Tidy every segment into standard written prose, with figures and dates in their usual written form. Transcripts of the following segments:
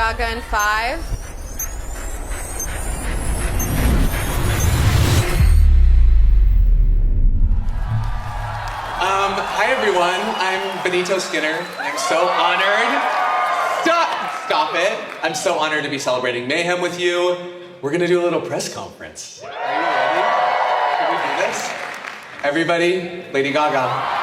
Gaga in 5. Hi everyone, I'm Benito Skinner. I'm so honored. Stop it. I'm so honored to be celebrating Mayhem with you. We're gonna do a little press conference. Are you ready? Can we do this? Everybody, Lady Gaga.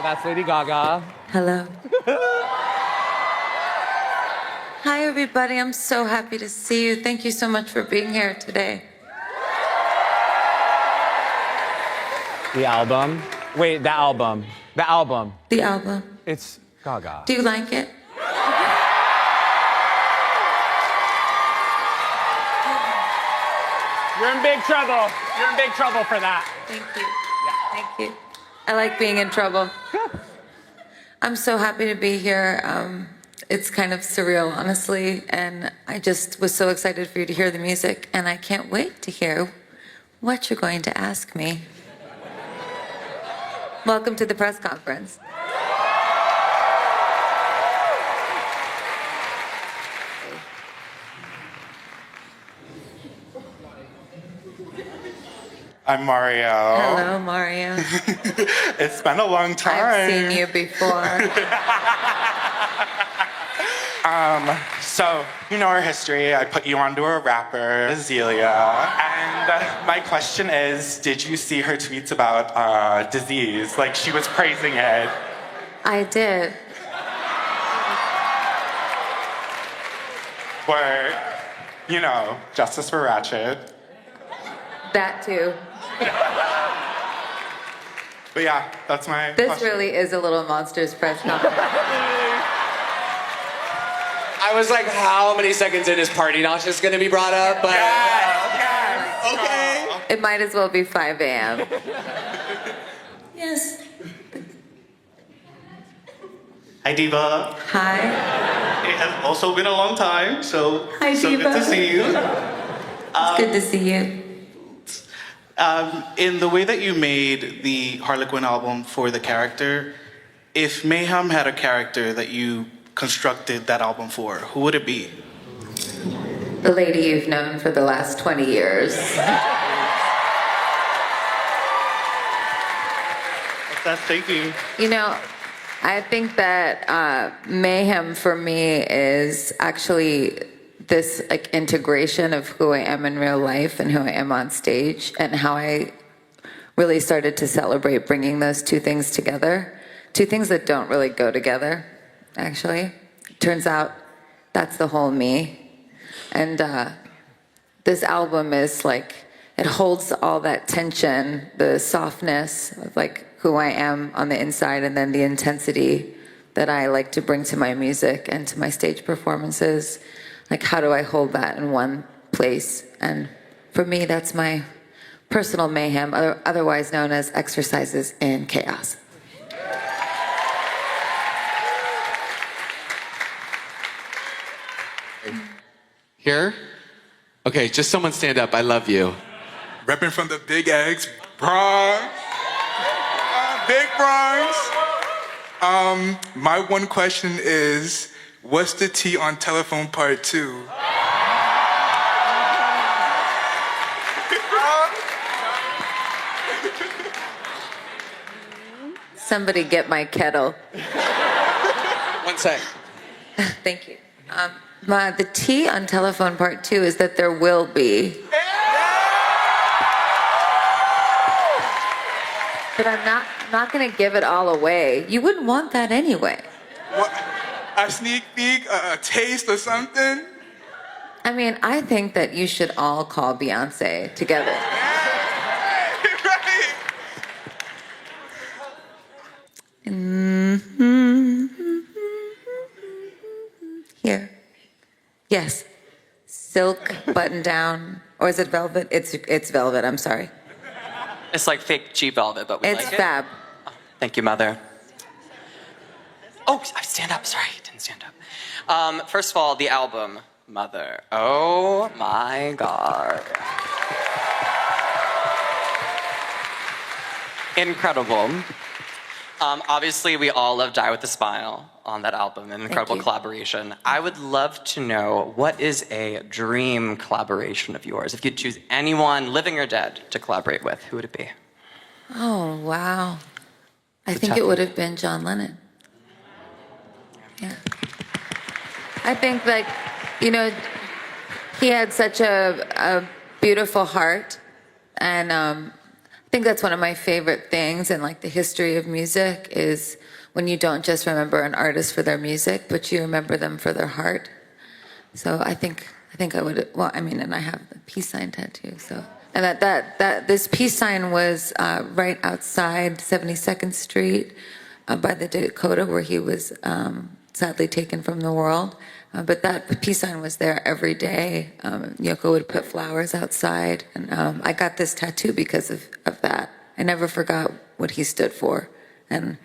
That's Lady Gaga. Hello. Hi, everybody. I'm so happy to see you. Thank you so much for being here today. The album. Wait, the album. The album. The album. It's Gaga. Do you like it? You're in big trouble. You're in big trouble for that. Thank you. Yeah. Thank you. I like being in trouble. I'm so happy to be here. It's kind of surreal, honestly, and I just was so excited for you to hear the music, and I can't wait to hear what you're going to ask me. Welcome to the press conference. I'm Mario. Hello, Mario. It's been a long time. I've seen you before. So, you know our history. I put you onto a rapper, Azealia. And my question is, did you see her tweets about disease? Like, she was praising it. I did. Where, you know, justice for Ratchet. That too. But yeah, that's my This question. really is a little Monsters press conference. I was like, how many seconds in is Party Not just gonna be brought up? But Yes. okay. It might as well be 5 a.m. Yes. Hi, Diva. Hi. It has also been a long time, so Hi, so Diva. good to see you. It's good to see you. In the way that you made the Harlequin album for the character, if Mayhem had a character that you constructed that album for, who would it be? The lady you've known for the last 20 years. Thank you. You know, I think that Mayhem for me is actually this like integration of who I am in real life and who I am on stage, and how I really started to celebrate bringing those two things together. Two things that don't really go together, actually. Turns out that's the whole me. And this album is like, it holds all that tension, the softness of like who I am on the inside, and then the intensity that I like to bring to my music and to my stage performances. Like, how do I hold that in one place? And for me, that's my personal mayhem, otherwise known as Exercises in Chaos. Here? Okay, just someone stand up. I love you. Repping from the Big X, Bronx. Big Bronx. My one question is, what's the T on Telephone Part 2? Somebody get my kettle. 1 sec. Thank you. The T on Telephone Part 2 is that there will be. But I'm not going to give it all away. You wouldn't want that anyway. What? A sneak peek, a taste or something? I mean, I think that you should all call Beyonce together. Right. Here. Yes. Silk button down. Or is it velvet? It's velvet, I'm sorry. It's like fake cheap velvet, but we It's like it. fab. Thank you, Mother. Oh, I stand up. Sorry, I didn't stand up. First of all, the album, Mother. Oh my God. Incredible. Obviously, we all love Die With a Smile on that album, an incredible you. collaboration. I would love to know, what is a dream collaboration of yours? If you'd choose anyone, living or dead, to collaborate with, who would it be? Oh, wow. I think tough it would have been John Lennon. Yeah. I think, like, you know, he had such a beautiful heart, and I think that's one of my favorite things in, like, the history of music is when you don't just remember an artist for their music, but you remember them for their heart. So I think I would, well, I mean, and I have the peace sign tattoo, so. And that this peace sign was right outside 72nd Street by the Dakota where he was sadly taken from the world. But that peace sign was there every day. Yoko would put flowers outside. And I got this tattoo because of that. I never forgot what he stood for. And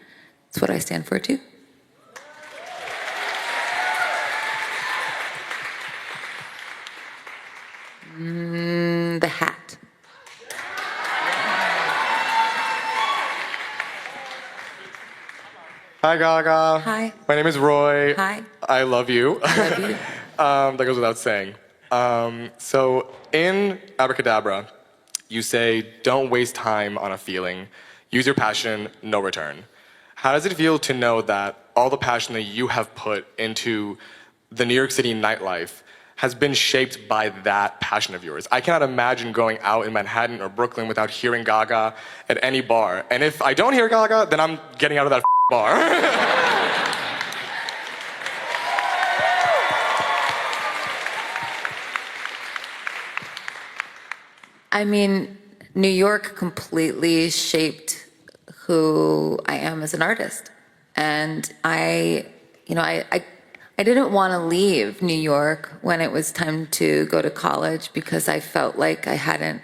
it's what I stand for too. The hat. Hi, Gaga. Hi. My name is Roy. Hi. I love you. Love you. That goes without saying. So in Abracadabra, you say, don't waste time on a feeling. Use your passion, no return. How does it feel to know that all the passion that you have put into the New York City nightlife has been shaped by that passion of yours? I cannot imagine going out in Manhattan or Brooklyn without hearing Gaga at any bar. And if I don't hear Gaga, then I'm getting out of that bar. I mean, New York completely shaped who I am as an artist. And I didn't want to leave New York when it was time to go to college because I felt like I hadn't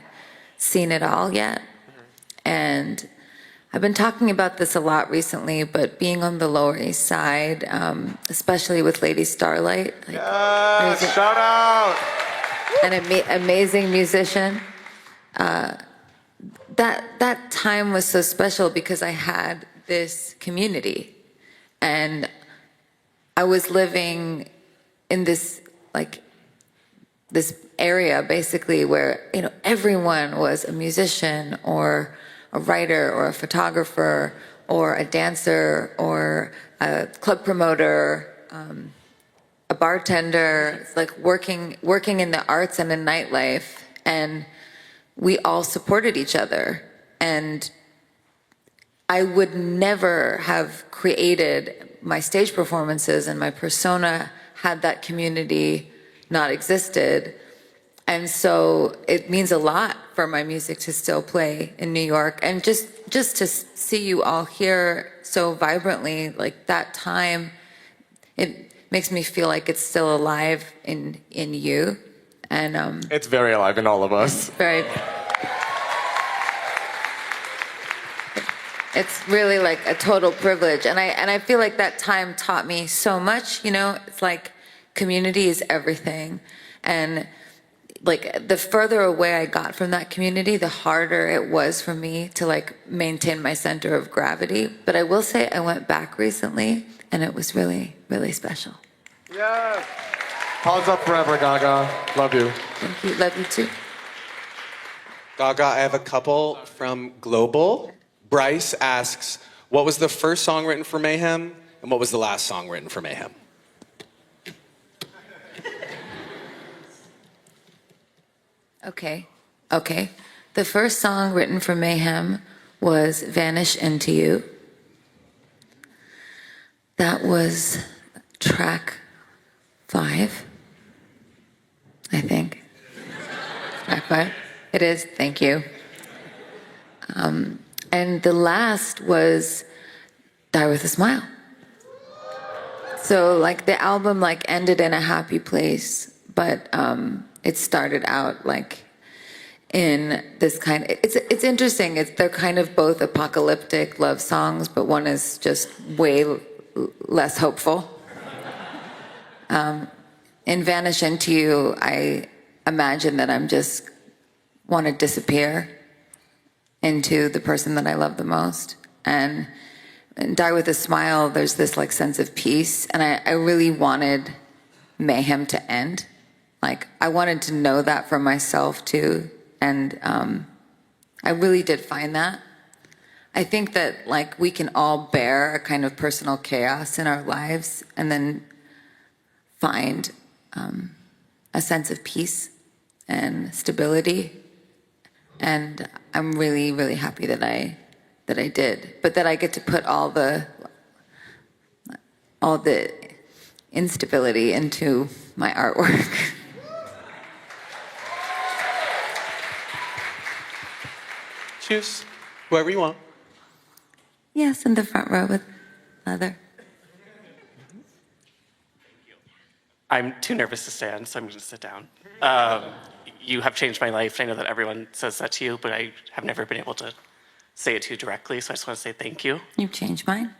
seen it all yet. And I've been talking about this a lot recently, but being on the Lower East Side, especially with Lady Starlight, like, Shout out! an amazing musician. That time was so special because I had this community, and I was living in this area basically where everyone was a musician or a writer or a photographer or a dancer or a club promoter, a bartender. It's like working in the arts and in nightlife, and we all supported each other. And I would never have created my stage performances and my persona had that community not existed. And so it means a lot for my music to still play in New York. And just to see you all here so vibrantly, like that time, it makes me feel like it's still alive in you. And It's very alive in all of us. It's really like a total privilege. And I feel like that time taught me so much, it's like community is everything. And like the further away I got from that community, the harder it was for me to like maintain my center of gravity. But I will say I went back recently and it was really, really special. Yes. Pause up forever, Gaga. Love you. Thank you. Love you too. Gaga, I have a couple from Global. Bryce asks, what was the first song written for Mayhem, and what was the last song written for Mayhem? Okay. The first song written for Mayhem was Vanish Into You. That was track 5, I think. Track 5. It is, thank you. And the last was Die With a Smile. So like the album like ended in a happy place, but it started out like in this kind of, it's interesting. They're kind of both apocalyptic love songs, but one is just way less hopeful. In Vanish Into You, I imagine that I'm just want to disappear into the person that I love the most. And Die With a Smile, there's this like sense of peace. And I really wanted Mayhem to end. Like I wanted to know that for myself too. And I really did find that. I think that like we can all bear a kind of personal chaos in our lives and then find a sense of peace and stability. And I'm really, really happy that I did, but that I get to put all the instability into my artwork. Choose whoever you want. Yes, in the front row with Leather. I'm too nervous to stand, so I'm going to sit down. You have changed my life. I know that everyone says that to you, but I have never been able to say it to you directly, so I just want to say thank you. You've changed mine.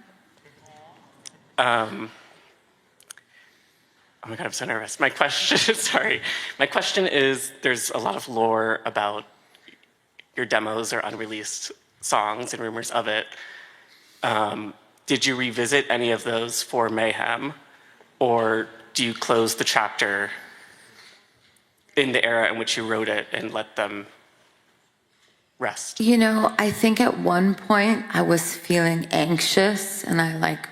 Oh my God, I'm so nervous. My question, sorry. My question is, there's a lot of lore about your demos or unreleased songs and rumors of it. Did you revisit any of those for Mayhem, or do you close the chapter in the era in which you wrote it and let them rest? You know, I think at one point I was feeling anxious and I like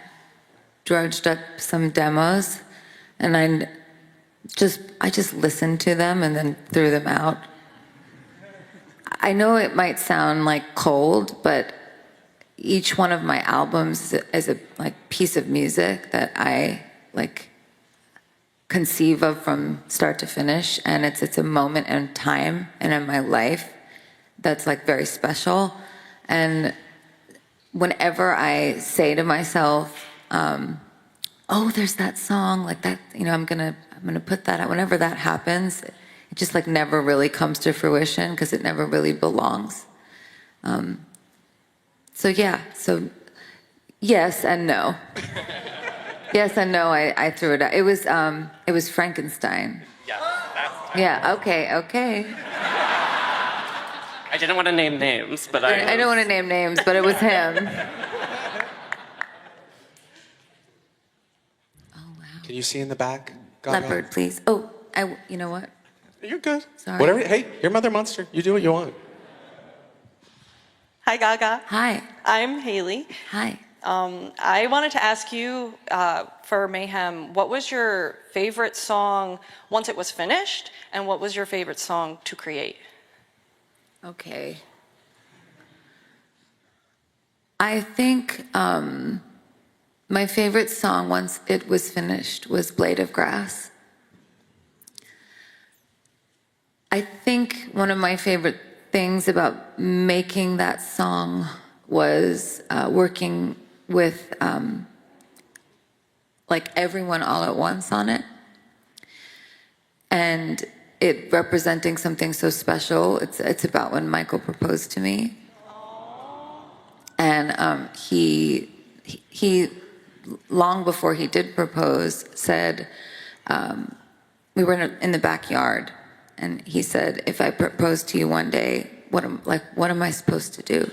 drudged up some demos and I just listened to them and then threw them out. I know it might sound like cold, but each one of my albums is a like piece of music that I like conceive of from start to finish, and it's a moment in time and in my life that's like very special. And whenever I say to myself, oh, there's that song like that, you know, I'm gonna put that out. Whenever that happens, it just like never really comes to fruition because it never really belongs. So yes and no. Yes and no, I threw it out. It was Frankenstein. Yes, that's Yeah, okay. I didn't want to name names, but I don't want to name names, but it was him. Can you see in the back, Gaga? Leopard, please. Oh, you know what? You're good. Sorry. Whatever. Hey, you're Mother Monster. You do what you want. Hi, Gaga. Hi. I'm Haley. Hi. I wanted to ask you for Mayhem, what was your favorite song once it was finished, and what was your favorite song to create? Okay. I think my favorite song once it was finished was Blade of Grass. I think one of my favorite things about making that song was working with like everyone all at once on it, and it representing something so special. It's about when Michael proposed to me, and he long before he did propose said, we were in the backyard, and he said, if I propose to you one day, what am I supposed to do?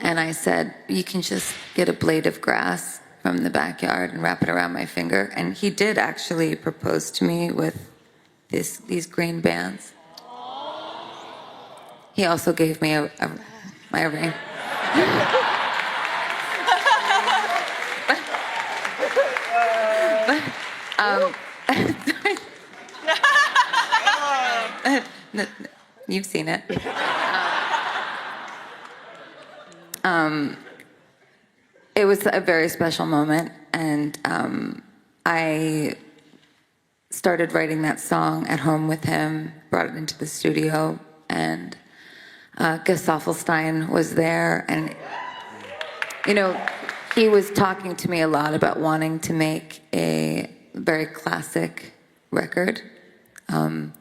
And I said, you can just get a blade of grass from the backyard and wrap it around my finger. And he did actually propose to me with these green bands. He also gave me my ring. You've seen it. It was a very special moment, and I started writing that song at home with him, brought it into the studio, and Gus Staffelstein was there, and you know, he was talking to me a lot about wanting to make a very classic record, and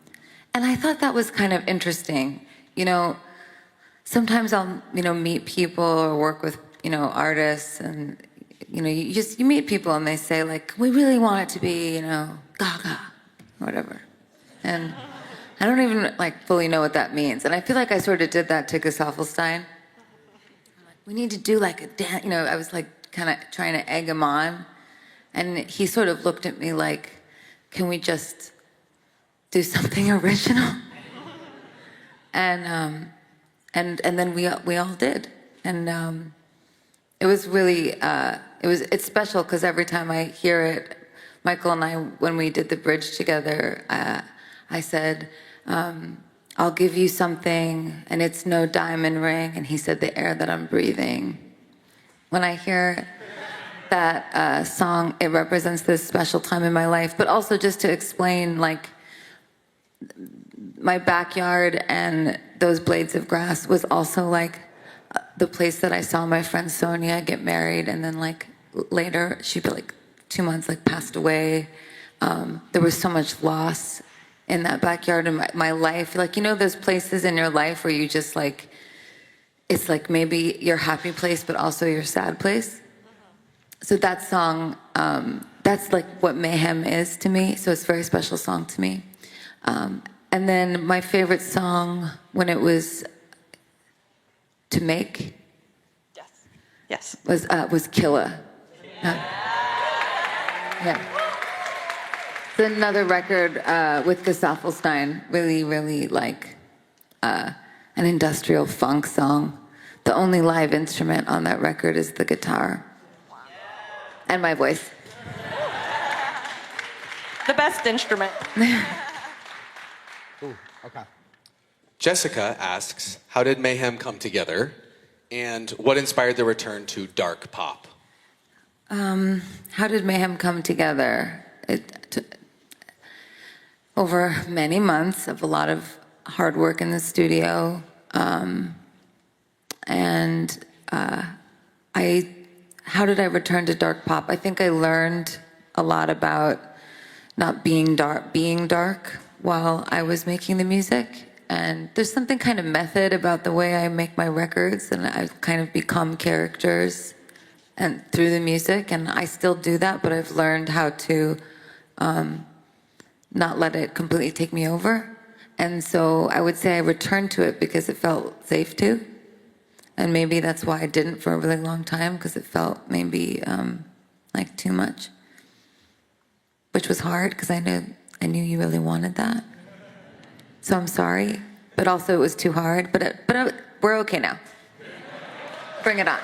I thought that was kind of interesting. You know, sometimes I'll meet people or work with artists, and you meet people and they say like, we really want it to be Gaga or whatever, and I don't even like fully know what that means, and I feel like I sort of did that to Gus Staffelstein. I'm like, we need to do like a dance, I was like kind of trying to egg him on, and he sort of looked at me like, can we just do something original? And then we all did, and it was really it's special because every time I hear it, Michael and I, when we did the bridge together, I said, I'll give you something, and it's no diamond ring, and he said, the air that I'm breathing. When I hear that song, it represents this special time in my life, but also just to explain, like, my backyard and those blades of grass was also like the place that I saw my friend Sonia get married, and then like later she'd be like 2 months like passed away. There was so much loss in that backyard in my life. Like, those places in your life where you just like, it's like maybe your happy place, but also your sad place. So that song, that's like what Mayhem is to me. So it's a very special song to me. And then my favorite song when it was to make, Yes. was Killa. Yeah. It's another record with Gus Staffelstein, really, really like an industrial funk song. The only live instrument on that record is the guitar. And my voice. The best instrument. Ooh, okay. Jessica asks, how did Mayhem come together? And what inspired the return to dark pop? How did Mayhem come together? Over many months of a lot of hard work in the studio. How did I return to dark pop? I think I learned a lot about not being dark while I was making the music. And there's something kind of method about the way I make my records, and I've kind of become characters and through the music, and I still do that, but I've learned how to not let it completely take me over. And so I would say I returned to it because it felt safe to. And maybe that's why I didn't for a really long time, because it felt maybe like too much, which was hard because I knew you really wanted that. So I'm sorry, but also it was too hard. But we're okay now. Bring it on.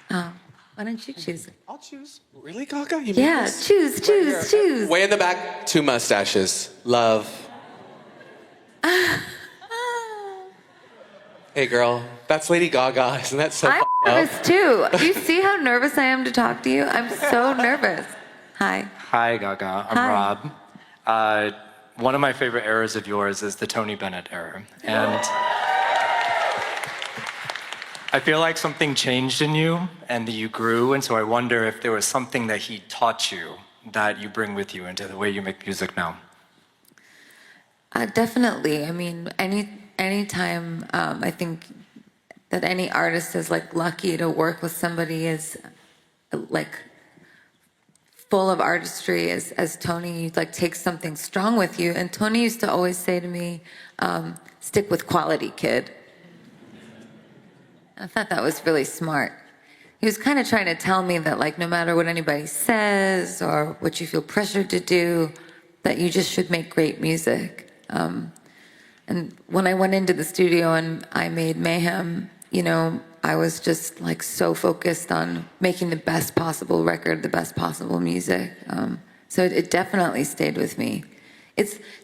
Why don't you choose? I'll choose. Really, Gaga? You Yeah, this? choose. Way in the back, 2 mustaches. Love. Hey, girl, that's Lady Gaga. Isn't that so I'm nervous too. Do you see how nervous I am to talk to you? I'm so nervous. Hi. Hi, Gaga. I'm Hi. Rob. One of my favorite eras of yours is the Tony Bennett era. And I feel like something changed in you and that you grew. And so I wonder if there was something that he taught you that you bring with you into the way you make music now. Definitely. I mean, anytime I think that any artist is like lucky to work with somebody is like full of artistry as Tony. You like take something strong with you. And Tony used to always say to me, stick with quality, kid. I thought that was really smart. He was kind of trying to tell me that like no matter what anybody says or what you feel pressured to do, that you just should make great music. And when I went into the studio and I made Mayhem, I was just like so focused on making the best possible record, the best possible music. So it definitely stayed with me.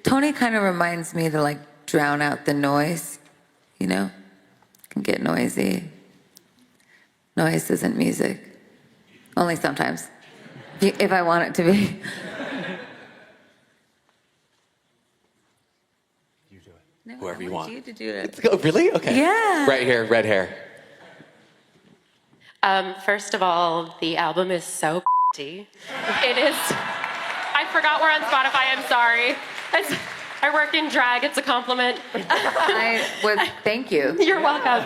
Tony kind of reminds me to like drown out the noise, can get noisy. Noise isn't music. Only sometimes, if I want it to be. No, Whoever you I want. you to do it. Oh, really? Okay. Yeah. Right here, red hair. First of all, the album is so It is. I forgot we're on Spotify. I'm sorry. I work in drag. It's a compliment. Thank you. You're welcome.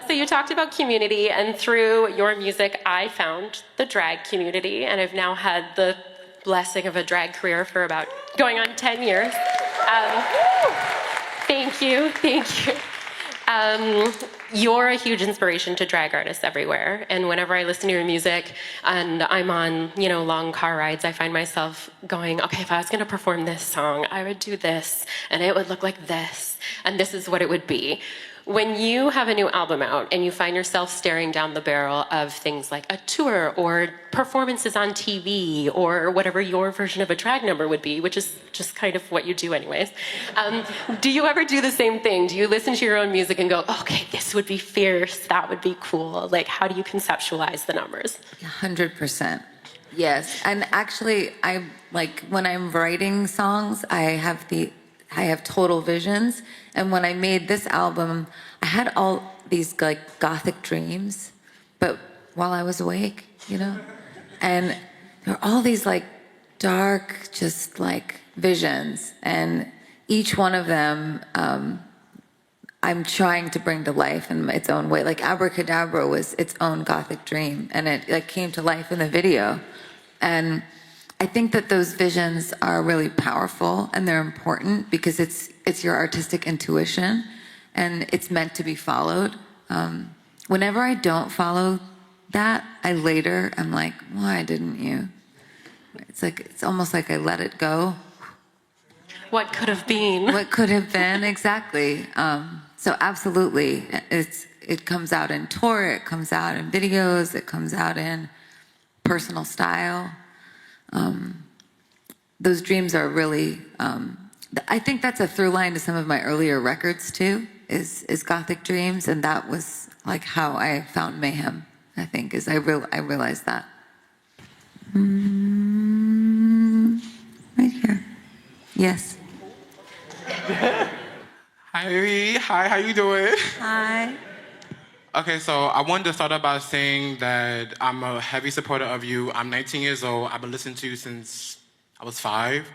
So you talked about community, and through your music, I found the drag community, and I've now had the blessing of a drag career for about going on 10 years. Thank you. You're a huge inspiration to drag artists everywhere. And whenever I listen to your music and I'm on, long car rides, I find myself going, okay, if I was going to perform this song, I would do this and it would look like this and this is what it would be. When you have a new album out and you find yourself staring down the barrel of things like a tour or performances on TV or whatever your version of a drag number would be, which is just kind of what you do anyways, do you ever do the same thing? Do you listen to your own music and go, okay, this would be fierce, that would be cool? Like, how do you conceptualize the numbers? 100%. Yes. And actually, when I'm writing songs, I have total visions. And when I made this album, I had all these gothic dreams, but while I was awake, and there were all these dark, just visions. And each one of them, I'm trying to bring to life in its own way. Like Abracadabra was its own gothic dream, and it came to life in the video. And I think that those visions are really powerful and they're important because it's your artistic intuition and it's meant to be followed. Whenever I don't follow that, I'm like, why didn't you? It's almost like I let it go. What could have been? What could have been, exactly. So absolutely, it comes out in tour, it comes out in videos, it comes out in personal style. Those dreams are really, I think that's a through line to some of my earlier records too, is gothic dreams, and that was how I found Mayhem, I think, is I realized that. Right here. Yes. Hi, how you doing? Hi. Okay, so I wanted to start out by saying that I'm a heavy supporter of you. I'm 19 years old. I've been listening to you since I was 5.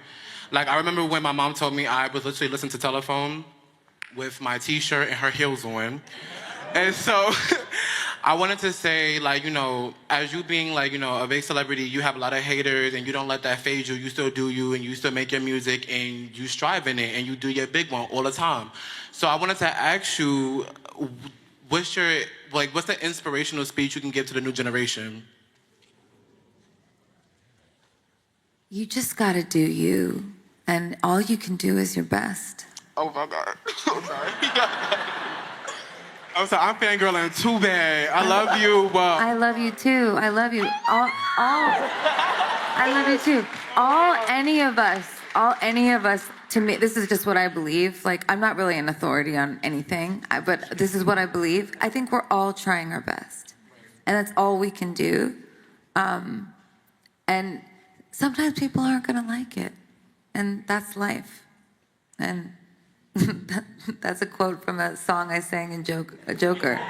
I remember when my mom told me I was literally listening to Telephone with my t-shirt and her heels on. And so I wanted to say, as you being, a big celebrity, you have a lot of haters and you don't let that phase you. You still do you and you still make your music and you strive in it and you do your big one all the time. So I wanted to ask you, what's the inspirational speech you can give to the new generation? You just gotta do you, and all you can do is your best. Oh my God. I'm sorry. I'm sorry, I'm fangirling too bad. I love you, but... I love you too. I love you. I love you too. Any of us, to me, this is just what I believe. I'm not really an authority on anything, but this is what I believe. I think we're all trying our best. And that's all we can do. And sometimes people aren't gonna like it. And that's life. And that's a quote from a song I sang in Joker.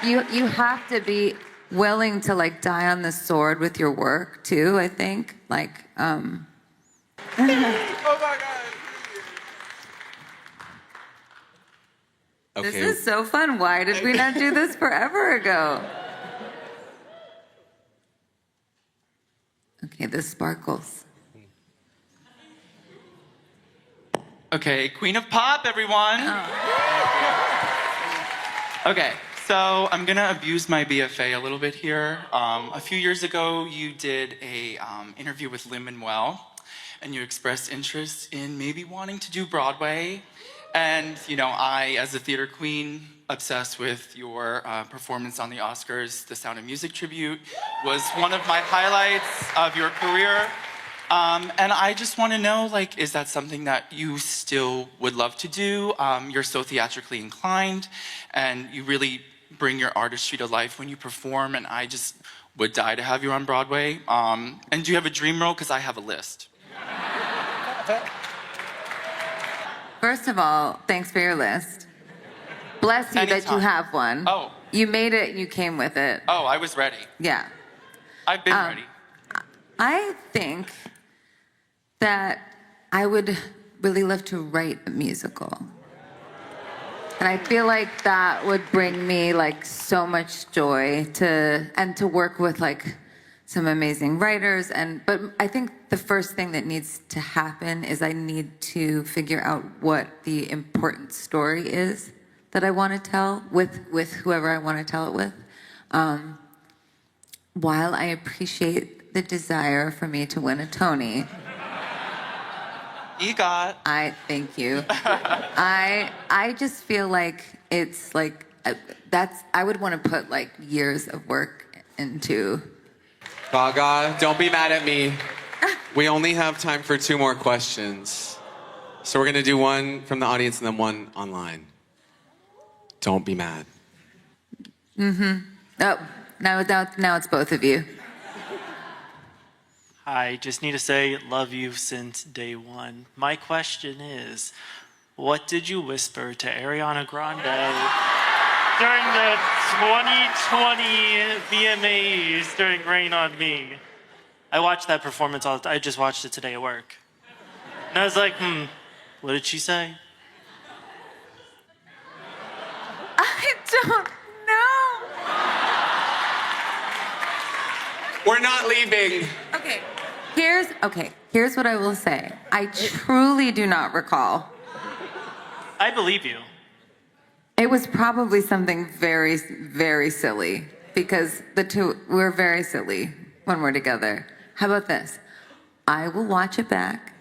You have to be willing to die on the sword with your work too, I think. Oh my God. Okay. This is so fun. Why did we not do this forever ago? Okay, this sparkles. Okay, Queen of Pop, everyone. Okay, so I'm gonna abuse my BFA a little bit here. A few years ago, you did a interview with Lin-Manuel, and you expressed interest in maybe wanting to do Broadway. And I, as a theater queen, obsessed with your performance on the Oscars. The Sound of Music tribute was one of my highlights of your career. And I just want to know, like, is that something that you still would love to do? You're so theatrically inclined, and you really bring your artistry to life when you perform, and I just would die to have you on Broadway. And do you have a dream role? Because I have a list. First of all, thanks for your list. Bless you that you Anytime. have one. Oh. You made it and you came with it. Oh, I was ready. Yeah. I've been ready. I think that I would really love to write a musical. And I feel like that would bring me like so much joy to work with like some amazing writers but I think the first thing that needs to happen is I need to figure out what the important story is that I want to tell with whoever I want to tell it with. While I appreciate the desire for me to win a Tony, EGOT. I thank you. I just feel like it's like I would want to put like years of work into. Gaga, don't be mad at me. We only have time for 2 more questions. So we're going to do one from the audience and then one online. Don't be mad. Oh, now it's both of you. I just need to say, love you since day one. My question is, what did you whisper to Ariana Grande during the 2020 VMAs during Rain on Me? I watched that performance I just watched it today at work. And I was like, what did she say? I don't know. We're not leaving. Okay. Here's what I will say. I truly do not recall. I believe you. It was probably something very, very silly because we're very silly when we're together. How about this? I will watch it back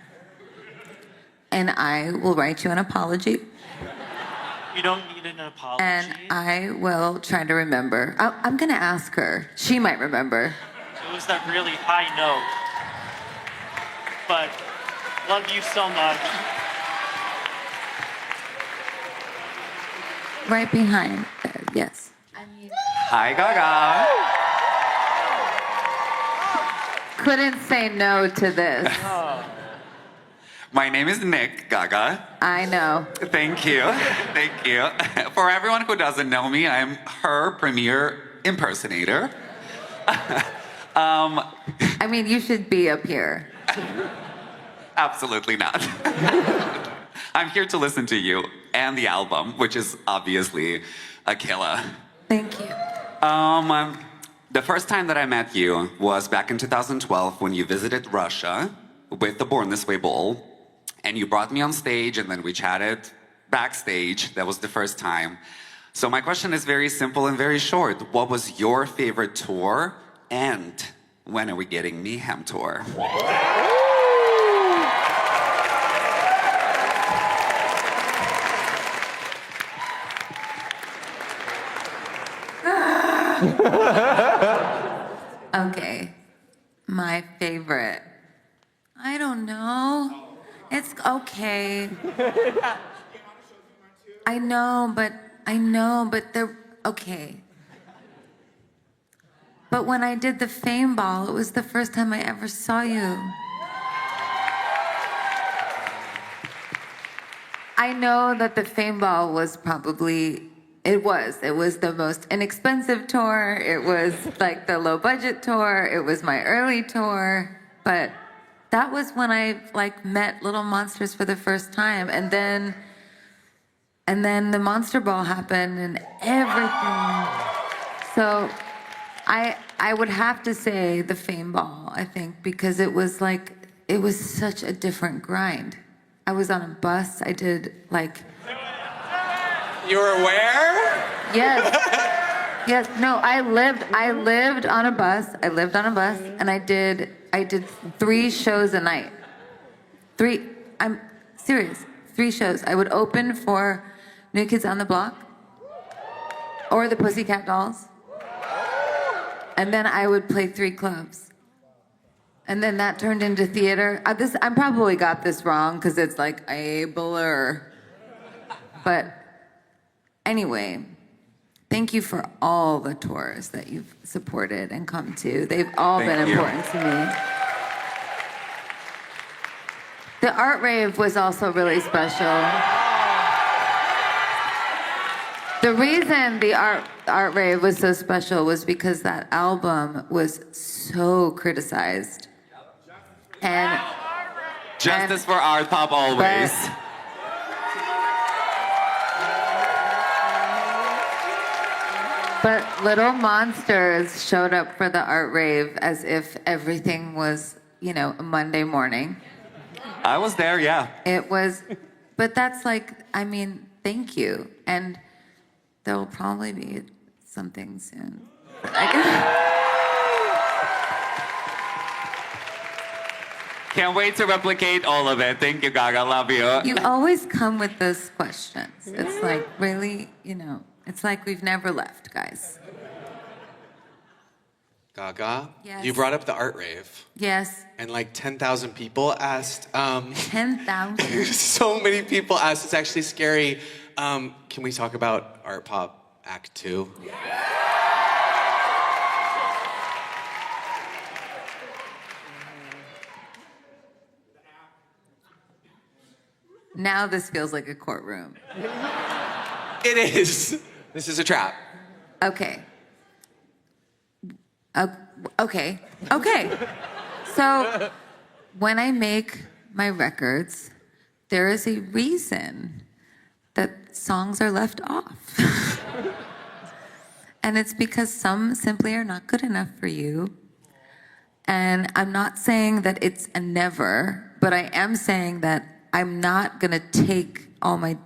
and I will write you an apology. You don't need an apology. And I will try to remember. I'm going to ask her. She might remember. It was that really high note. But love you so much. Right behind there, yes. Hi, Gaga. Couldn't say no to this. My name is Nick Gaga. I know. Thank you. Thank you. For everyone who doesn't know me, I'm her premier impersonator. I mean, you should be up here. Absolutely not. I'm here to listen to you and the album, which is obviously a killer. Thank you. The first time that I met you was back in 2012 when you visited Russia with the Born This Way Ball. And you brought me on stage and then we chatted backstage. That was the first time. So my question is very simple and very short. What was your favorite tour? And when are we getting Mayhem tour? Okay. My favorite. I don't know. It's okay. I know, but they're okay. But when I did the Fame Ball, it was the first time I ever saw you. I know that the Fame Ball was probably, it was the most inexpensive tour. It was like the low budget tour. It was my early tour. But that was when I like met Little Monsters for the first time. And then the Monster Ball happened and everything. So I would have to say the Fame Ball, I think, because it was such a different grind. I was on a bus. I did like. You were where? Yes. Yes. No, I lived on a bus. And I did 3 shows a night. 3. I'm serious. 3 shows. I would open for New Kids on the Block or the Pussycat Dolls. And then I would play 3 clubs. And then that turned into theater. I probably got this wrong because it's like a blur. But anyway, thank you for all the tours that you've supported and come to. They've all been important to me. The art rave was also really special. The reason the art rave was so special was because that album was so criticized. And Justice for art pop always. But Little Monsters showed up for the art rave as if everything was, you know, a Monday morning. I was there, yeah. It was, but that's like, I mean, thank you. And there will probably be something soon. Can't wait to replicate all of it. Thank you, Gaga. Love you. You always come with those questions. It's like, really, you know, it's like we've never left, guys. Gaga, Yes. you brought up the art rave. Yes. And like 10,000 people asked. 10,000? So many people asked. It's actually scary. Can we talk about Art Pop Act 2? Now this feels like a courtroom. It is. This is a trap. Okay. Okay. So when I make my records, there is a reason that songs are left off. And it's because some simply are not good enough for you. And I'm not saying that it's a never, but I am saying that I'm not gonna take all my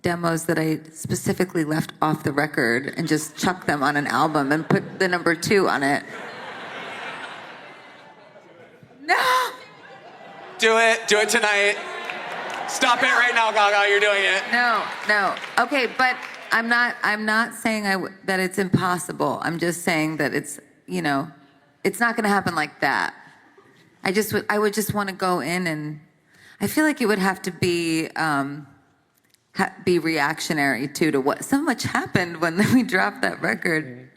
demos that I specifically left off the record and just chuck them on an album and put the number 2 on it. No! Do it tonight. Stop it right now, Gaga, you're doing it. No. Okay, but I'm not saying that it's impossible. I'm just saying that it's, you know, it's not gonna happen like that. I would just wanna go in and, I feel like it would have to be reactionary too to what so much happened when we dropped that record,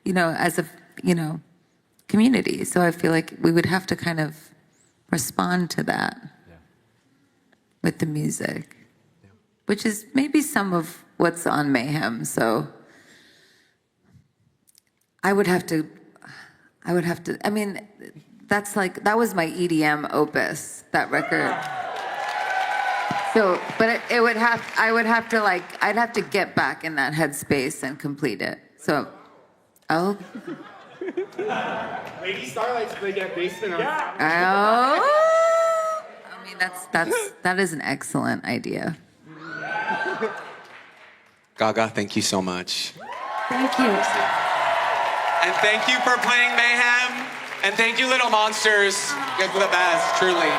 you know, as a, you know, community. So I feel like we would have to kind of respond to that with the music, which is maybe some of what's on Mayhem. So I would have to, I mean, that was my EDM opus, that record. So, but I would have to like, I'd have to get back in that headspace and complete it. So, Lady Starlight's playing at Basın on I mean, that is an excellent idea. Gaga, thank you so much. Thank you. And thank you for playing Mayhem. And thank you, Little Monsters. You're the best, truly.